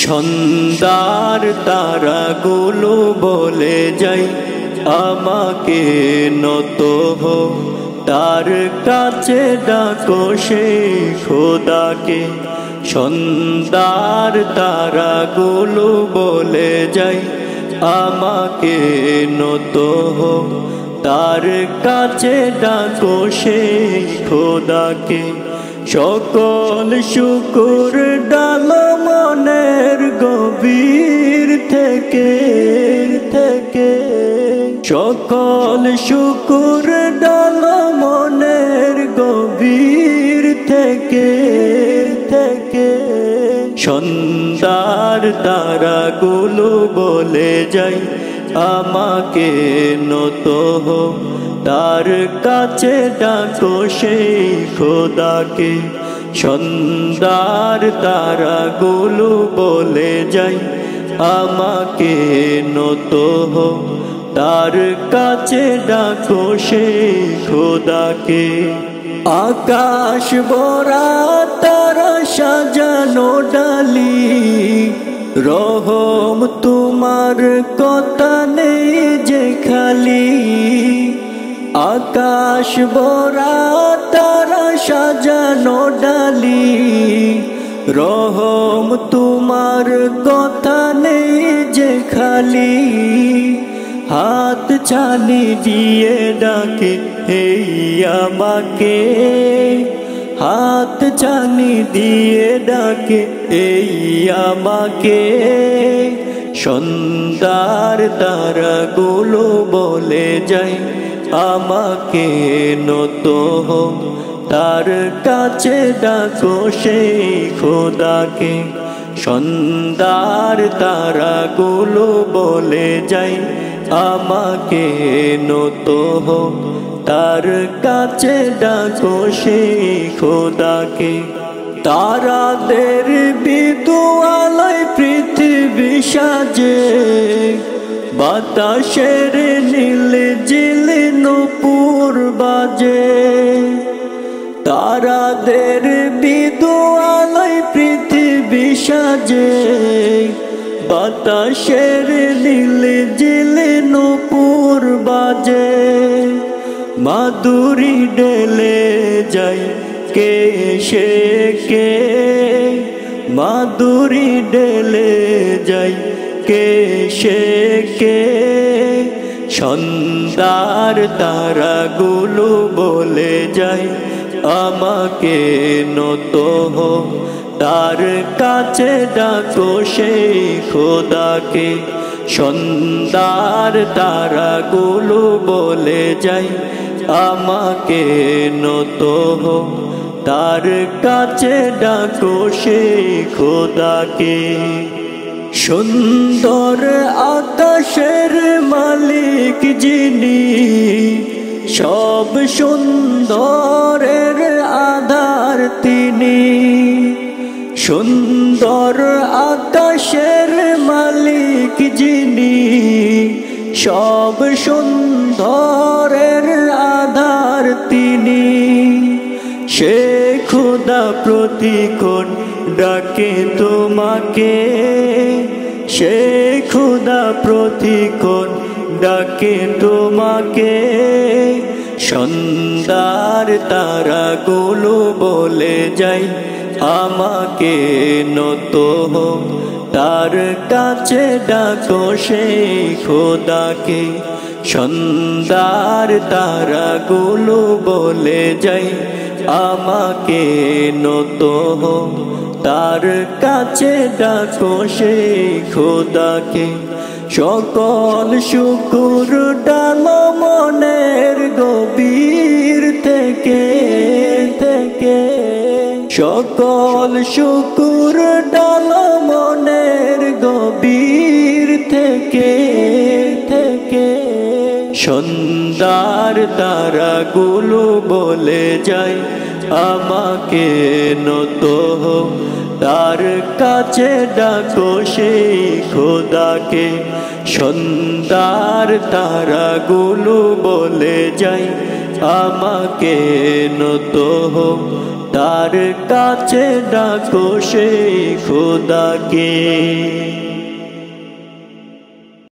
সন্ধ্যার তারাগুলো বলে যাই আমাকে নত হো, তার কাছে ডাকো সেই খোদাকে। সন্ধ্যার তারাগুলো বলে যাই আমাকে নত হো, তার কাছে ডাকো সেই খোদাকে। সকল শুকুর ডালো মনের গভীর থেকে, সকল শুকুর ডালো মনের গভীর থেকে। সন্ধ্যার তারাগুলো বলে যাই আমাকে নত হো, তার কাছে ডাকো সেই খোদাকে। সন্ধ্যার তারাগুলো বলে যাই আমাকে নত হো, তার কাছে ডাকো সেই খোদাকে। আকাশ ভরা তারা সাজানো ডালি, রহম তোমার কথা নেই যে খালি। আকাশ ভরা তারা সাজানো ডালি, রহম তোমার কথা নেই যে খালি। হাত ছানি দিয়ে ডাকে এই আমাকে, হাত ছানি দিয়ে ডাকে এই আমাকে। সন্ধ্যার তারাগুলো বলে যাই আমাকে নত হো, তার কাছে ডাকো সেই খোদাকে। সন্ধ্যার তারাগুলো বলে যাই আমাকে নত হো, তার কাছে ডাকো সেই খোদাকে। তারাদের বিদুয়ালয় পৃথিবী সাজে, বাতাসের নীল জিল নূপুর বাজে। তারাদের বিদুয়ালয় পৃথিবী সাজে, বাতাসের নীল জিল নূপুর বাজে। মাধুরী ঢেলে যাই কে সে কে, মাধুরী ঢেলে যাই কে সে কে। সন্ধ্যার তারাগুলো বলে যাই আমাকে নত হো, তার কাছে ডাকো সেই খোদাকে। সন্ধ্যার তারাগুলো বলে যাই আমাকে নত হো, তার কাছে ডাকো সেই খোদাকে। সুন্দর আকাশের মালিক যিনি, সব সুন্দরের আধার তিনি। সুন্দর আকাশের মালিক যিনি, সব সুন্দরের আধার তিনি। সে খোদা প্রতিক্ষণ ডাকে তোমাকে, সে খোদা প্রতিক্ষণ ডাকে তোমাকে। সন্ধ্যার তারাগুলো বলে যাই আমাকে নত হো, তার কাছে ডাকো সেই খোদাকে। সন্ধ্যার তারাগুলো বলে যাই আমাকে নত হো, তার কাছে ডাকো সেই খোদাকে। সকল শুকুর ডালো মনের গভীর থেকে, সকল শুকুর ডালো মনের গভীর থেকে। সন্ধ্যার তারাগুলো বলে যাই আমাকে নত হো, তার কাছে ডাকো সেই খোদাকে। সন্ধ্যার তারাগুলো বলে যাই আমাকে নত হো তার কাছে ডাকো সেই খোদাকে।